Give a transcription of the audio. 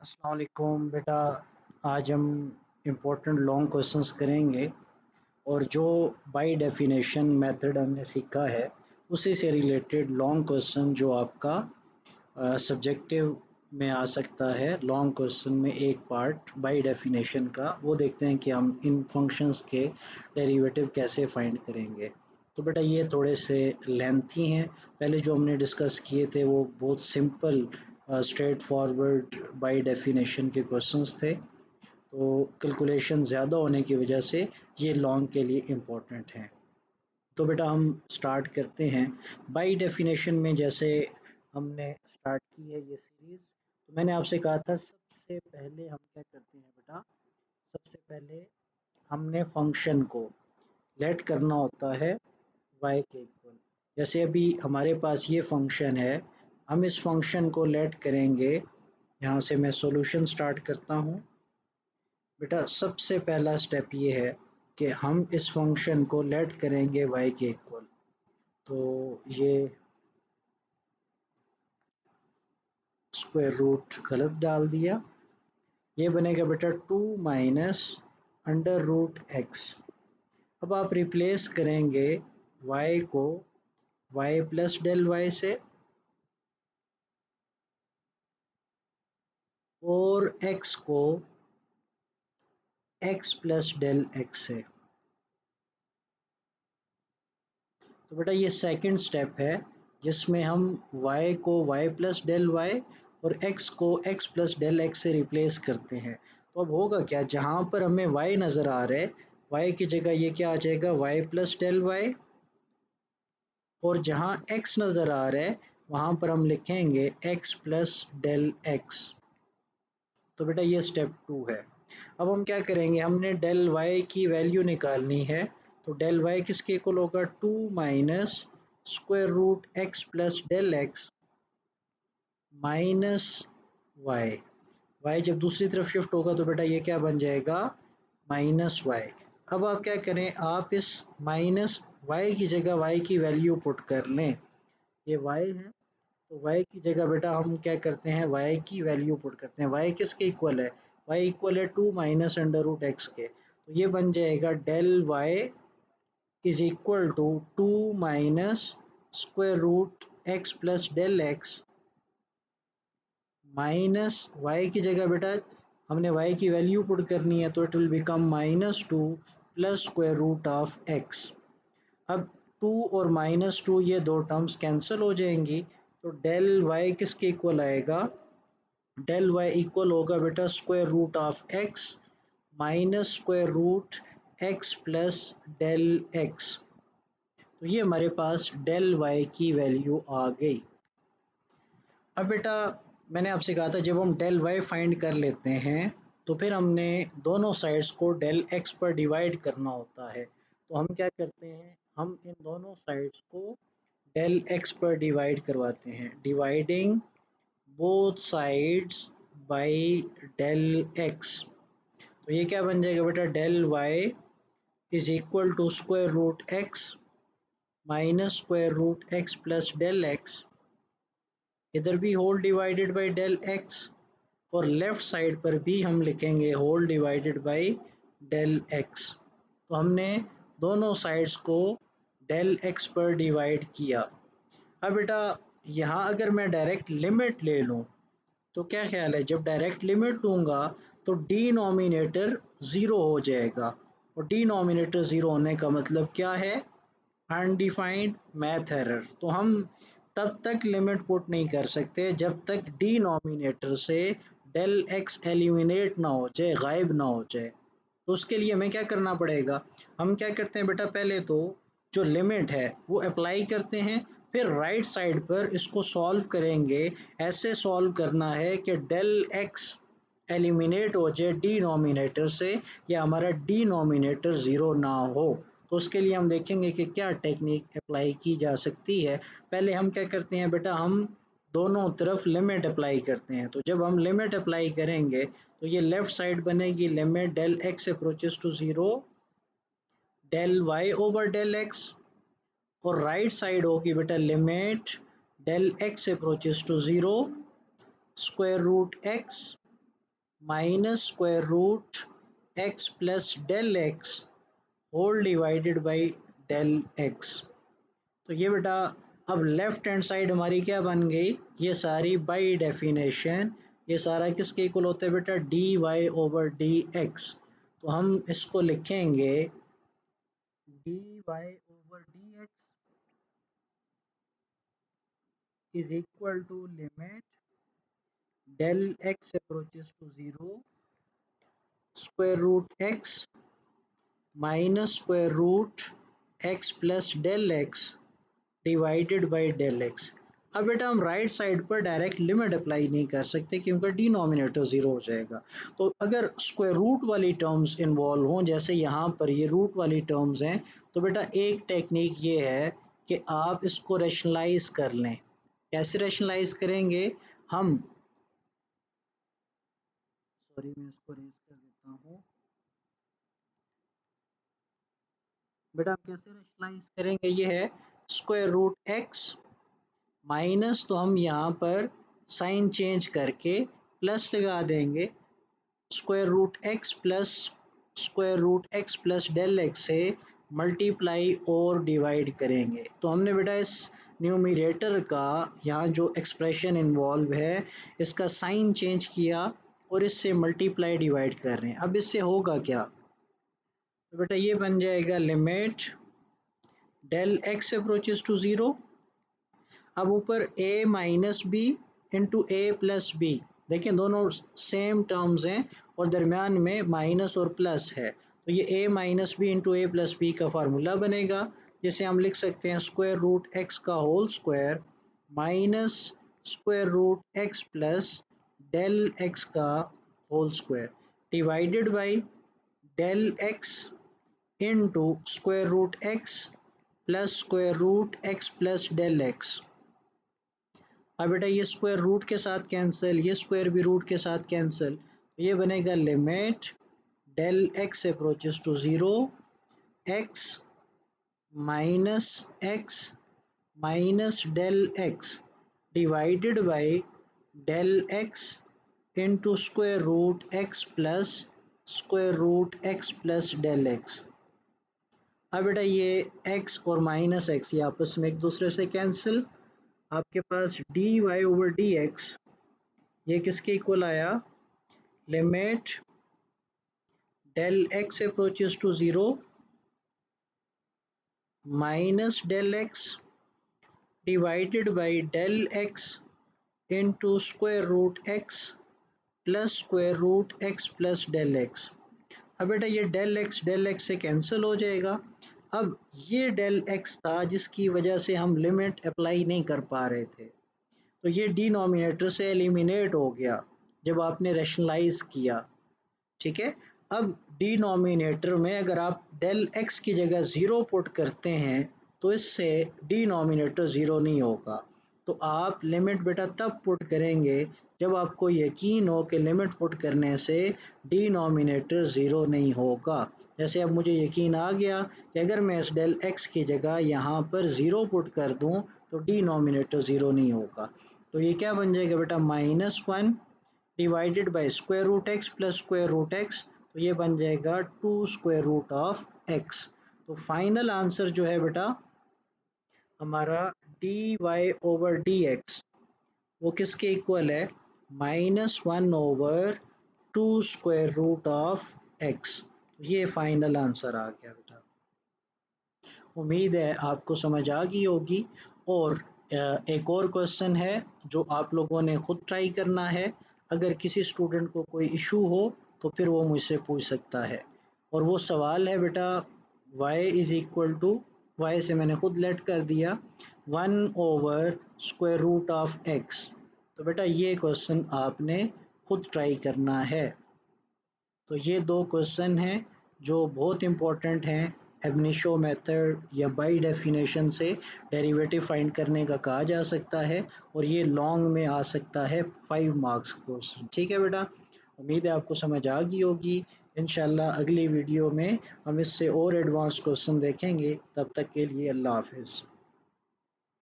अस्सलाम वालेकुम बेटा। आज हम इम्पोर्टेंट लॉन्ग क्वेश्चंस करेंगे और जो बाय डेफिनेशन मेथड हमने सीखा है उसी से रिलेटेड लॉन्ग क्वेश्चन जो आपका सब्जेक्टिव में आ सकता है। लॉन्ग क्वेश्चन में एक पार्ट बाय डेफिनेशन का वो देखते हैं कि हम इन फंक्शंस के डेरिवेटिव कैसे फाइंड करेंगे। तो बेटा ये थोड़े से लेंथी हैं। पहले जो हमने डिस्कस किए थे वो बहुत simple straight forward by definition के क्वेश्चंस थे। तो कैलकुलेशन ज़्यादा होने की वजह से ये लॉन्ग के लिए इम्पोर्टेंट हैं। तो बेटा हम स्टार्ट करते हैं। बाय डेफिनेशन में जैसे हमने स्टार्ट की है ये सीरीज़, तो मैंने आपसे कहा था सबसे पहले हम क्या करते हैं बेटा। सबसे पहले हमने फंक्शन को लेट करना होता है y के इक्वल। जैसे अभी हमारे पास ये फंक्शन है, हम इस फंक्शन को लेट करेंगे। यहाँ से मैं सॉल्यूशन स्टार्ट करता हूँ। बेटा सबसे पहला स्टेप ये है कि हम इस फंक्शन को लेट करेंगे y के इक्वल। तो ये स्क्वायर रूट गलत डाल दिया। ये बनेगा बेटा 2 माइनस अंडर रूट एक्स। अब आप रिप्लेस करेंगे y को y प्लस डेल वाई से और x को x प्लस डेल एक्स से। तो बेटा ये सेकंड स्टेप है जिसमें हम y को y प्लस डेल वाई और x को x प्लस डेल एक्स से रिप्लेस करते हैं। तो अब होगा क्या, जहाँ पर हमें y नज़र आ रहा है y की जगह ये क्या आ जाएगा y प्लस डेल वाई, और जहाँ x नज़र आ रहा है वहाँ पर हम लिखेंगे x प्लस डेल एक्स। तो बेटा ये स्टेप 2 है। अब हम क्या करेंगे, हमने डेल y की वैल्यू निकालनी है। तो डेल y किसके इक्वल होगा, 2 minus square root x plus del x minus y. Y जब दूसरी तरफ शिफ्ट होगा तो बेटा ये क्या बन जाएगा, माइनस वाई। अब आप क्या करें, आप इस माइनस वाई की जगह वाई की वैल्यू पुट कर लें। ये वाई है तो y की जगह बेटा हम क्या करते हैं, y की वैल्यू पुट करते हैं। y किसके इक्वल है, y इक्वल है 2 माइनस अंडर रूट एक्स के। तो ये बन जाएगा del y is equal to 2 minus square root x plus del x minus y की जगह बेटा हमने y की वैल्यू पुट करनी है, तो it will become minus 2 plus square root of x. अब 2 और माइनस 2 ये दो टर्म्स कैंसिल हो जाएंगी। तो डेल y किसके इक्वल आएगा, डेल y इक्वल होगा बेटा square root of x minus square root x plus del x. तो ये हमारे पास डेल y की वैल्यू आ गई। अब बेटा मैंने आपसे कहा था जब हम डेल y फाइंड कर लेते हैं तो फिर हमने दोनों साइड्स को डेल x पर डिवाइड करना होता है। तो हम क्या करते हैं, हम इन दोनों साइड्स को डेल x पर डिवाइड करवाते हैं, dividing both sides by del x। तो ये क्या बन जाएगा बेटा, del y is equal to square root x minus square root x plus del x। इधर भी whole divided by del x और लेफ्ट साइड पर भी हम लिखेंगे whole divided by del x। तो हमने दोनों साइड्स को डेल x पर डिवाइड किया। अब बेटा यहाँ अगर मैं डायरेक्ट लिमिट ले लूँ तो क्या ख्याल है, जब डायरेक्ट लिमिट लूँगा तो डिनोमिनेटर ज़ीरो हो जाएगा। और डिनोमिनेटर ज़ीरो होने का मतलब क्या है, अनडिफाइंड मैथ एरर। तो हम तब तक लिमिट पुट नहीं कर सकते जब तक डिनोमिनेटर से डेल एक्स एलिमिनेट ना हो जाए, गायब ना हो जाए। तो उसके लिए हमें क्या करना पड़ेगा, हम क्या करते हैं बेटा, पहले तो जो लिमिट है वो अप्लाई करते हैं, फिर राइट साइड पर इसको सॉल्व करेंगे। ऐसे सॉल्व करना है कि डेल एक्स एलिमिनेट हो जाए डिनोमिनेटर से या हमारा डिनोमिनेटर ज़ीरो ना हो। तो उसके लिए हम देखेंगे कि क्या टेक्निक अप्लाई की जा सकती है। पहले हम क्या करते हैं बेटा, हम दोनों तरफ लिमिट अप्लाई करते हैं। तो जब हम लिमिट अप्लाई करेंगे तो ये लेफ्ट साइड बनेगी limit del x approaches to zero del y over del x, और राइट साइड होगी बेटा limit del x approaches to zero square root x minus square root x plus del x whole divided by del x. तो ये बेटा अब left hand side हमारी क्या बन गई, ये सारी बाई डेफिनेशन ये सारा किसके इक्वल होता है बेटा, d y over d x. तो हम इसको लिखेंगे d y over d x is equal to limit del x approaches to 0 square root x minus square root x plus del x divided by del x. अब बेटा हम right side पर direct limit apply नहीं कर सकते क्योंकि denominator zero हो जाएगा। तो अगर स्क्वायर रूट वाली टर्म्स इन्वॉल्व हों, जैसे यहाँ पर ये रूट वाली टर्म्स हैं, तो बेटा एक टेक्निक ये है कि आप इसको रैशनलाइज कर लें। कैसे रैशनलाइज करेंगे हम, सॉरी मैं इसको रेज कर देता हूँ बेटा, हम कैसे रैशनलाइज करेंगे, ये है स्क्वायर रूट एक्स माइनस, तो हम यहाँ पर साइन चेंज करके प्लस लगा देंगे, square root x plus square root x plus del x से मल्टीप्लाई और डिवाइड करेंगे। तो हमने बेटा इस न्यूमरेटर का यहाँ जो एक्सप्रेशन इन्वॉल्व है इसका साइन चेंज किया और इससे मल्टीप्लाई डिवाइड कर रहे हैं। अब इससे होगा क्या, तो बेटा ये बन जाएगा limit del x approaches to zero. अब ऊपर a minus b into a plus b, देखिए दोनों सेम टर्म्स हैं और दरमियान में माइनस और प्लस है, तो ये a minus b into a plus b का फार्मूला बनेगा, जिसे हम लिख सकते हैं स्क्वायर रूट एक्स का whole square minus square root x plus del x का whole square divided by del x into square root x plus square root x plus del x. अब बेटा ये स्क्वायर रूट के साथ cancel, ये square भी root के साथ कैंसिल, तो ये बनेगा limit del x approaches to zero x minus del x divided by del x into square root x plus square root x plus del x. अब बेटा ये x और माइनस एक्स ये आपस में एक दूसरे से कैंसिल, आपके पास d y over d x ये किसके इक्वल आया, limit del x approaches to zero minus del x divided by del x into square root x plus square root x plus del x. अब बेटा ये del x से cancel हो जाएगा। अब ये डेल एक्स था जिसकी वजह से हम लिमिट अप्लाई नहीं कर पा रहे थे, तो ये डिनोमिनेटर से एलिमिनेट हो गया जब आपने रैशनलाइज किया, ठीक है। अब डिनोमिनेटर में अगर आप डेल एक्स की जगह ज़ीरो पुट करते हैं तो इससे डिनोमिनेटर ज़ीरो नहीं होगा। तो आप लिमिट बेटा तब पुट करेंगे जब आपको यकीन हो कि लिमिट पुट करने से डिनोमिनेटर ज़ीरो नहीं होगा। जैसे अब मुझे यकीन आ गया कि अगर मैं इस डेल एक्स की जगह यहाँ पर ज़ीरो पुट कर दूँ तो डिनोमिनेटर ज़ीरो नहीं होगा। तो ये क्या बन जाएगा बेटा, -1 divided by square root x plus square root x, तो ये बन जाएगा 2 स्क्वायर रूट ऑफ एक्स। तो फाइनल आंसर जो है बेटा हमारा d y over d x वो किसके इक्वल है, -1 over 2 square root of x. ये फाइनल आंसर आ गया बेटा। उम्मीद है आपको समझ आ गई होगी। और एक और क्वेश्चन है जो आप लोगों ने खुद ट्राई करना है, अगर किसी स्टूडेंट को कोई इशू हो तो फिर वो मुझसे पूछ सकता है। और वो सवाल है बेटा y is equal to, y से मैंने खुद लेट कर दिया 1 over square root of x। तो बेटा ये क्वेश्चन आपने खुद ट्राई करना है। तो ये दो क्वेश्चन हैं जो बहुत इम्पोर्टेंट हैं, एबनिशो मेथड या बाई डेफिनेशन से डेरिवेटिव फाइंड करने का कहा जा सकता है, और ये लॉन्ग में आ सकता है 5 मार्क्स क्वेश्चन, ठीक है बेटा। उम्मीद है आपको समझ आ गई होगी। इंशाल्लाह अगली वीडियो में हम इससे और एडवांस क्वेश्चन देखेंगे, तब तक के लिए अल्लाह हाफिज़।